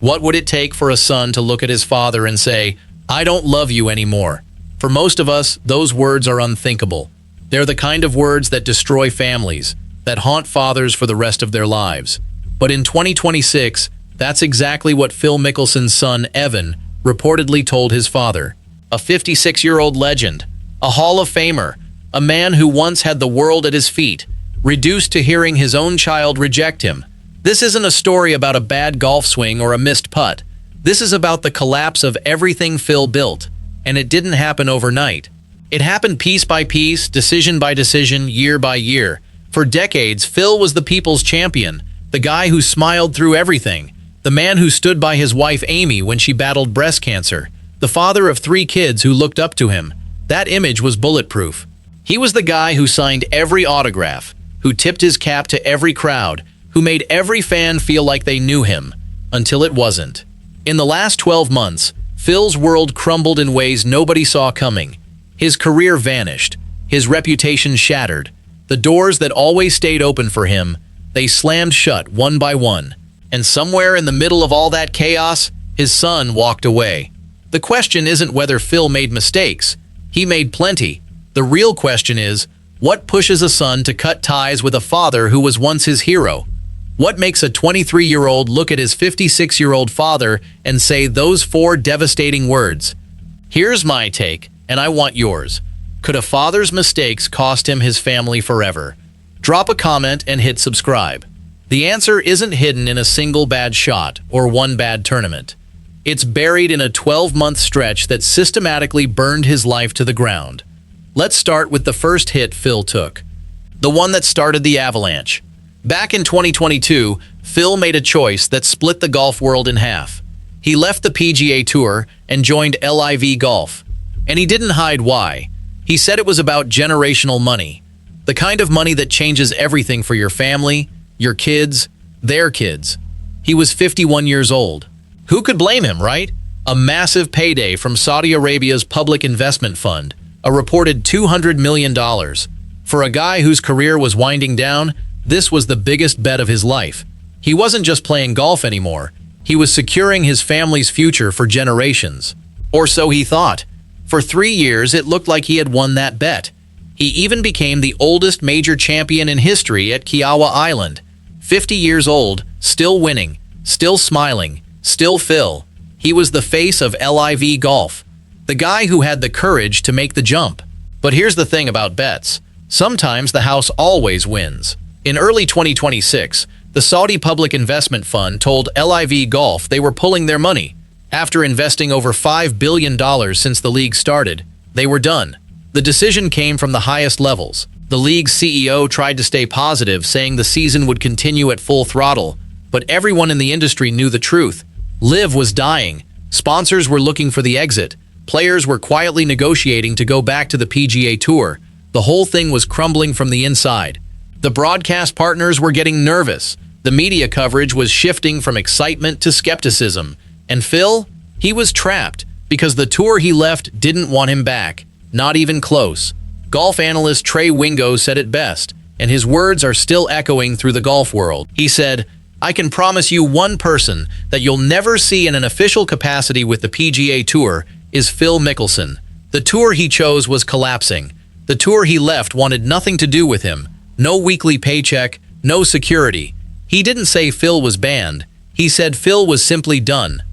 What would it take for a son to look at his father and say, "I don't love you anymore"? For most of us, those words are unthinkable. They're the kind of words that destroy families, that haunt fathers for the rest of their lives. But in 2026, that's exactly what Phil Mickelson's son, Evan, reportedly told his father. A 56-year-old legend, a Hall of Famer, a man who once had the world at his feet, reduced to hearing his own child reject him. This isn't a story about a bad golf swing or a missed putt. This is about the collapse of everything Phil built, and it didn't happen overnight. It happened piece by piece, decision by decision, year by year. For decades, Phil was the people's champion, the guy who smiled through everything, the man who stood by his wife Amy when she battled breast cancer, the father of 3 kids who looked up to him. That image was bulletproof. He was the guy who signed every autograph, who tipped his cap to every crowd, who made every fan feel like they knew him, until it wasn't. In the last 12 months, Phil's world crumbled in ways nobody saw coming. His career vanished, his reputation shattered. The doors that always stayed open for him, they slammed shut one by one. And somewhere in the middle of all that chaos, his son walked away. The question isn't whether Phil made mistakes. He made plenty. The real question is, what pushes a son to cut ties with a father who was once his hero? What makes a 23-year-old look at his 56-year-old father and say those 4 devastating words? Here's my take, and I want yours. Could a father's mistakes cost him his family forever? Drop a comment and hit subscribe. The answer isn't hidden in a single bad shot or one bad tournament. It's buried in a 12-month stretch that systematically burned his life to the ground. Let's start with the first hit Phil took, the one that started the avalanche. Back in 2022, Phil made a choice that split the golf world in half. He left the PGA Tour and joined LIV Golf. And he didn't hide why. He said it was about generational money. The kind of money that changes everything for your family, your kids, their kids. He was 51 years old. Who could blame him, right? A massive payday from Saudi Arabia's public investment fund, a reported $200 million. For a guy whose career was winding down, this was the biggest bet of his life. He wasn't just playing golf anymore. He was securing his family's future for generations. Or so he thought. For 3 years, it looked like he had won that bet. He even became the oldest major champion in history at Kiawah Island. 50 years old, still winning, still smiling, still Phil. He was the face of LIV Golf, the guy who had the courage to make the jump. But here's the thing about bets. Sometimes the house always wins. In early 2026, the Saudi Public Investment Fund told LIV Golf they were pulling their money. After investing over $5 billion since the league started, they were done. The decision came from the highest levels. The league's CEO tried to stay positive, saying the season would continue at full throttle, but everyone in the industry knew the truth. LIV was dying. Sponsors were looking for the exit. Players were quietly negotiating to go back to the PGA Tour. The whole thing was crumbling from the inside. The broadcast partners were getting nervous. The media coverage was shifting from excitement to skepticism. And Phil? He was trapped because the tour he left didn't want him back. Not even close. Golf analyst Trey Wingo said it best, and his words are still echoing through the golf world. He said, "I can promise you one person that you'll never see in an official capacity with the PGA Tour is Phil Mickelson. The tour he chose was collapsing. The tour he left wanted nothing to do with him. No weekly paycheck, no security. He didn't say Phil was banned. He said Phil was simply done.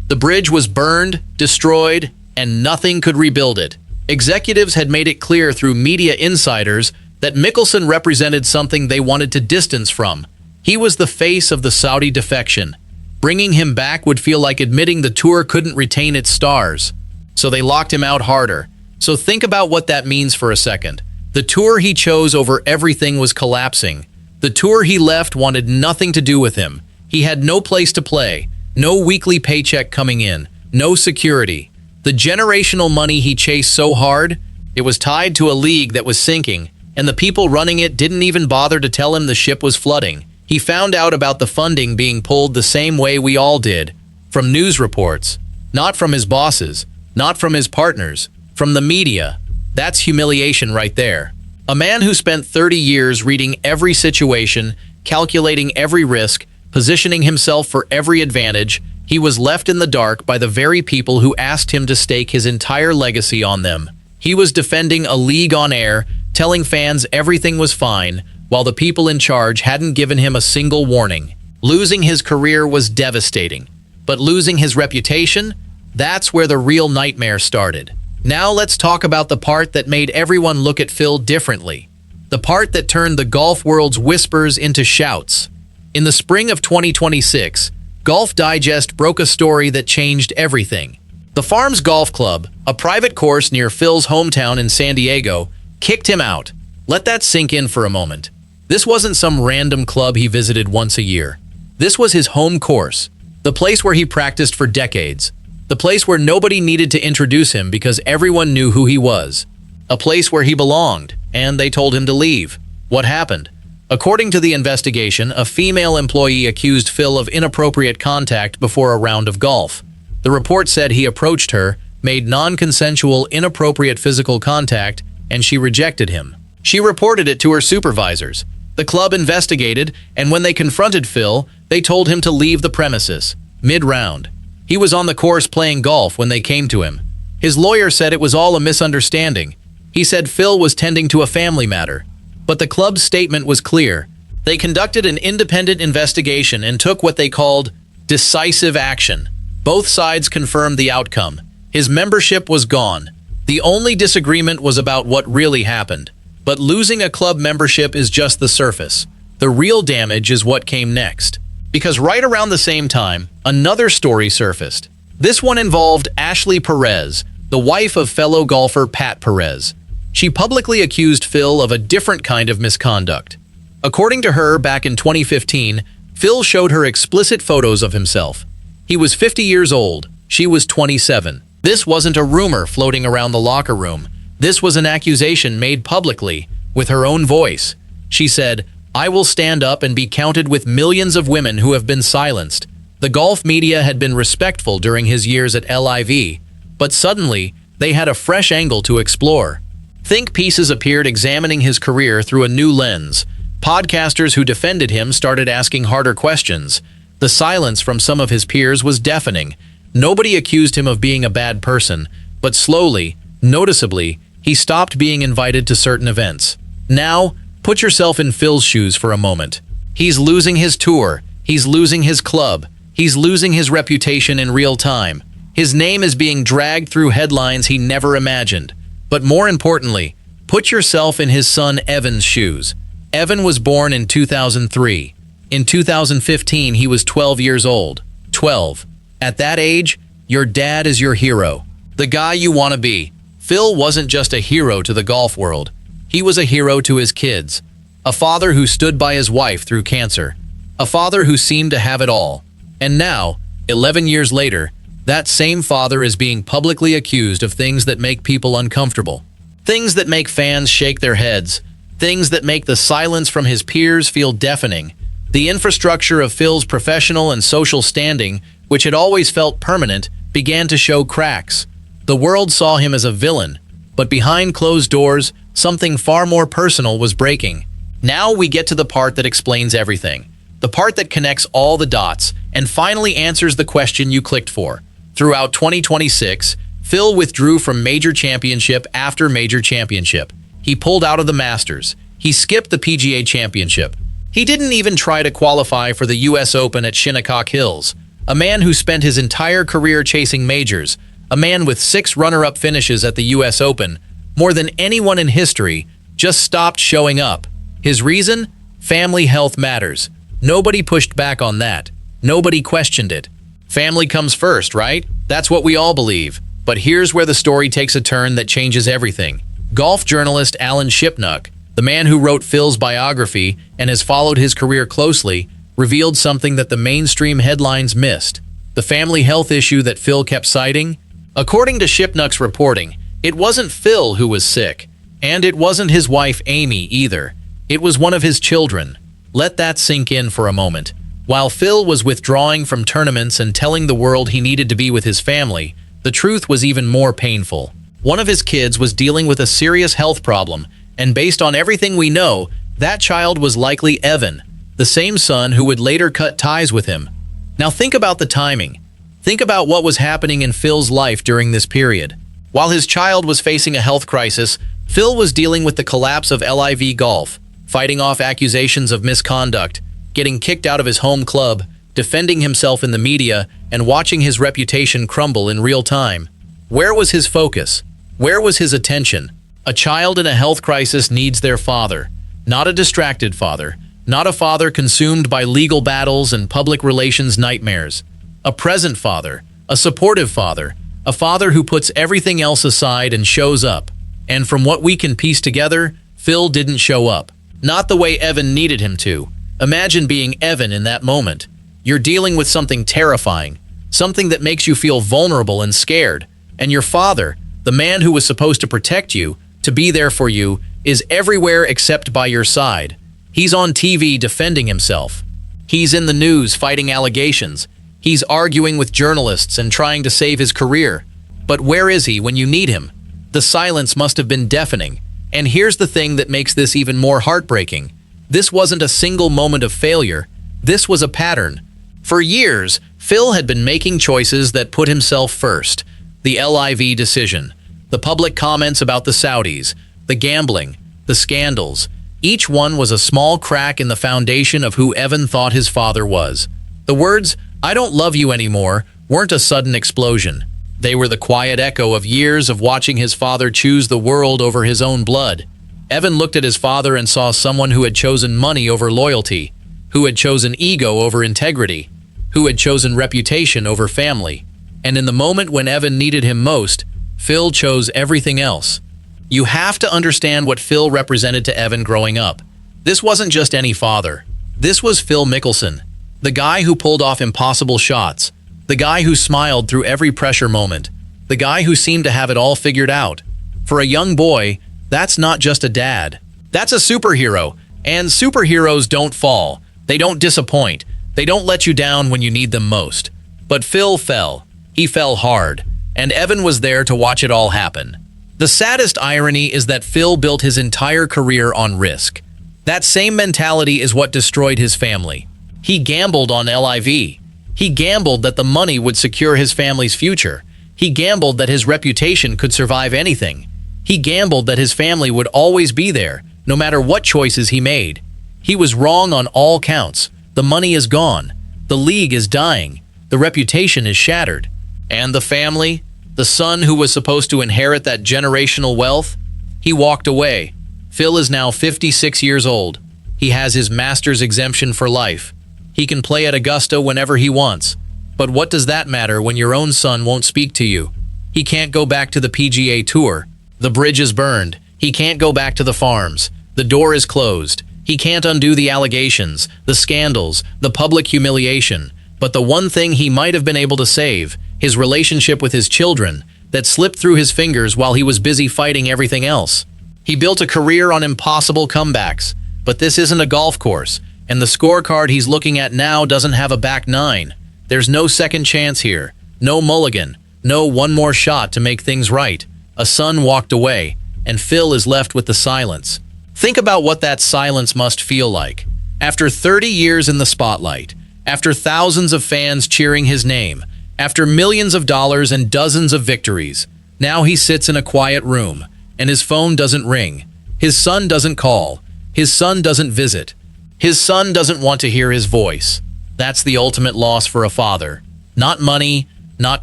The bridge was burned, destroyed, and nothing could rebuild it." Executives had made it clear through media insiders that Mickelson represented something they wanted to distance from. He was the face of the Saudi defection. Bringing him back would feel like admitting the tour couldn't retain its stars. So they locked him out harder. So think about what that means for a second. The tour he chose over everything was collapsing. The tour he left wanted nothing to do with him. He had no place to play, no weekly paycheck coming in, no security. The generational money he chased so hard, it was tied to a league that was sinking, and the people running it didn't even bother to tell him the ship was flooding. He found out about the funding being pulled the same way we all did, from news reports, not from his bosses, not from his partners, from the media. That's humiliation right there. A man who spent 30 years reading every situation, calculating every risk, positioning himself for every advantage, He was left in the dark by the very people who asked him to stake his entire legacy on them. He was defending a league on air, telling fans everything was fine, while the people in charge hadn't given him a single warning. Losing his career was devastating, but losing his reputation? That's where the real nightmare started. Now let's talk about the part that made everyone look at Phil differently. The part that turned the golf world's whispers into shouts. In the spring of 2026, Golf Digest broke a story that changed everything. The Farms Golf Club, a private course near Phil's hometown in San Diego, kicked him out. Let that sink in for a moment. This wasn't some random club he visited once a year. This was his home course, the place where he practiced for decades, the place where nobody needed to introduce him because everyone knew who he was, a place where he belonged, and they told him to leave. What happened? According to the investigation, a female employee accused Phil of inappropriate contact before a round of golf. The report said he approached her, made non-consensual, inappropriate physical contact, and she rejected him. She reported it to her supervisors. The club investigated, and when they confronted Phil, they told him to leave the premises, mid-round. He was on the course playing golf when they came to him. His lawyer said it was all a misunderstanding. He said Phil was tending to a family matter. But the club's statement was clear. They conducted an independent investigation and took what they called decisive action. Both sides confirmed the outcome. His membership was gone. The only disagreement was about what really happened. But losing a club membership is just the surface. The real damage is what came next. Because right around the same time, another story surfaced. This one involved Ashley Perez, the wife of fellow golfer Pat Perez. She publicly accused Phil of a different kind of misconduct. According to her, back in 2015, Phil showed her explicit photos of himself. He was 50 years old. She was 27. This wasn't a rumor floating around the locker room. This was an accusation made publicly, with her own voice. She said, "I will stand up and be counted with millions of women who have been silenced." The golf media had been respectful during his years at LIV, but suddenly, they had a fresh angle to explore. Think pieces appeared examining his career through a new lens. Podcasters who defended him started asking harder questions. The silence from some of his peers was deafening. Nobody accused him of being a bad person, but slowly, noticeably, he stopped being invited to certain events. Now, put yourself in Phil's shoes for a moment. He's losing his tour. He's losing his club. He's losing his reputation in real time. His name is being dragged through headlines he never imagined. But more importantly, put yourself in his son Evan's shoes. Evan was born in 2003. In 2015, he was 12 years old. 12. At that age, your dad is your hero. The guy you want to be. Phil wasn't just a hero to the golf world. He was a hero to his kids. A father who stood by his wife through cancer. A father who seemed to have it all. And now, 11 years later, that same father is being publicly accused of things that make people uncomfortable. Things that make fans shake their heads. Things that make the silence from his peers feel deafening. The infrastructure of Phil's professional and social standing, which had always felt permanent, began to show cracks. The world saw him as a villain, but behind closed doors, something far more personal was breaking. Now we get to the part that explains everything. The part that connects all the dots and finally answers the question you clicked for. Throughout 2026, Phil withdrew from major championship after major championship. He pulled out of the Masters. He skipped the PGA Championship. He didn't even try to qualify for the US Open at Shipnuck Hills. A man who spent his entire career chasing majors, a man with 6 runner-up finishes at the US Open, more than anyone in history, just stopped showing up. His reason? Family health matters. Nobody pushed back on that. Nobody questioned it. Family comes first, right? That's what we all believe. But here's where the story takes a turn that changes everything. Golf journalist Alan Shipnuck, the man who wrote Phil's biography and has followed his career closely, revealed something that the mainstream headlines missed. The family health issue that Phil kept citing? According to Shipnuck's reporting, it wasn't Phil who was sick, and it wasn't his wife Amy either. It was one of his children. Let that sink in for a moment. While Phil was withdrawing from tournaments and telling the world he needed to be with his family, the truth was even more painful. One of his kids was dealing with a serious health problem, and based on everything we know, that child was likely Evan, the same son who would later cut ties with him. Now think about the timing. Think about what was happening in Phil's life during this period. While his child was facing a health crisis, Phil was dealing with the collapse of LIV Golf, fighting off accusations of misconduct, getting kicked out of his home club, defending himself in the media, and watching his reputation crumble in real time. Where was his focus? Where was his attention? A child in a health crisis needs their father, not a distracted father, not a father consumed by legal battles and public relations nightmares. A present father, a supportive father, a father who puts everything else aside and shows up. And from what we can piece together, Phil didn't show up. Not the way Evan needed him to. Imagine being Evan in that moment. You're dealing with something terrifying, something that makes you feel vulnerable and scared. And your father, the man who was supposed to protect you, to be there for you, is everywhere except by your side. He's on TV defending himself. He's in the news fighting allegations. He's arguing with journalists and trying to save his career. But where is he when you need him? The silence must have been deafening. And here's the thing that makes this even more heartbreaking. This wasn't a single moment of failure. This was a pattern. For years, Phil had been making choices that put himself first. The LIV decision, the public comments about the Saudis, the gambling, the scandals. Each one was a small crack in the foundation of who Evan thought his father was. The words, "I don't love you anymore," weren't a sudden explosion. They were the quiet echo of years of watching his father choose the world over his own blood. Evan looked at his father and saw someone who had chosen money over loyalty, who had chosen ego over integrity, who had chosen reputation over family. And in the moment when Evan needed him most, Phil chose everything else. You have to understand what Phil represented to Evan growing up. This wasn't just any father. This was Phil Mickelson, the guy who pulled off impossible shots, the guy who smiled through every pressure moment, the guy who seemed to have it all figured out. For a young boy, that's not just a dad. That's a superhero, and superheroes don't fall. They don't disappoint. They don't let you down when you need them most. But Phil fell. He fell hard, and Evan was there to watch it all happen. The saddest irony is that Phil built his entire career on risk. That same mentality is what destroyed his family. He gambled on LIV. He gambled that the money would secure his family's future. He gambled that his reputation could survive anything. He gambled that his family would always be there, no matter what choices he made. He was wrong on all counts. The money is gone. The league is dying. The reputation is shattered. And the family, the son who was supposed to inherit that generational wealth, he walked away. Phil is now 56 years old. He has his master's exemption for life. He can play at Augusta whenever he wants. But what does that matter when your own son won't speak to you? He can't go back to the PGA Tour. The bridge is burned. He can't go back to the farms. The door is closed. He can't undo the allegations, the scandals, the public humiliation. But the one thing he might have been able to save, his relationship with his children, that slipped through his fingers while he was busy fighting everything else. He built a career on impossible comebacks. But this isn't a golf course, and the scorecard he's looking at now doesn't have a back nine. There's no second chance here, no mulligan, no one more shot to make things right. A son walked away, and Phil is left with the silence. Think about what that silence must feel like. After 30 years in the spotlight, after thousands of fans cheering his name, after millions of dollars and dozens of victories, now he sits in a quiet room, and his phone doesn't ring. His son doesn't call. His son doesn't visit. His son doesn't want to hear his voice. That's the ultimate loss for a father. Not money, not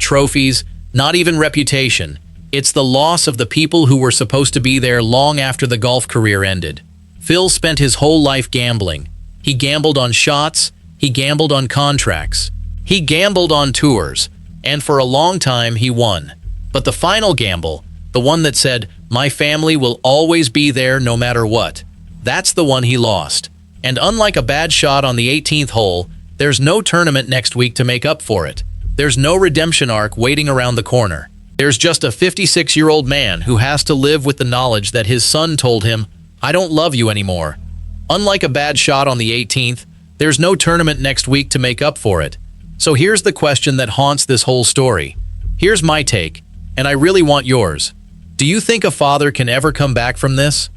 trophies, not even reputation. It's the loss of the people who were supposed to be there long after the golf career ended. Phil spent his whole life gambling. He gambled on shots. He gambled on contracts. He gambled on tours. And for a long time, he won. But the final gamble, the one that said, "My family will always be there no matter what," that's the one he lost. And unlike a bad shot on the 18th hole, there's no tournament next week to make up for it. There's no redemption arc waiting around the corner. There's just a 56-year-old man who has to live with the knowledge that his son told him, "I don't love you anymore." Unlike a bad shot on the 18th, there's no tournament next week to make up for it. So here's the question that haunts this whole story. Here's my take, and I really want yours. Do you think a father can ever come back from this?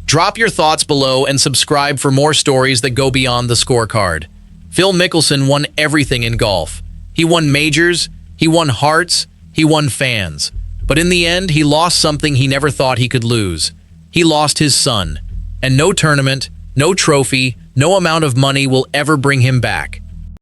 Drop your thoughts below and subscribe for more stories that go beyond the scorecard. Phil Mickelson won everything in golf. He won majors, He won hearts, he won fans. But in the end, he lost something he never thought he could lose. He lost his son. And no tournament, no trophy, no amount of money will ever bring him back.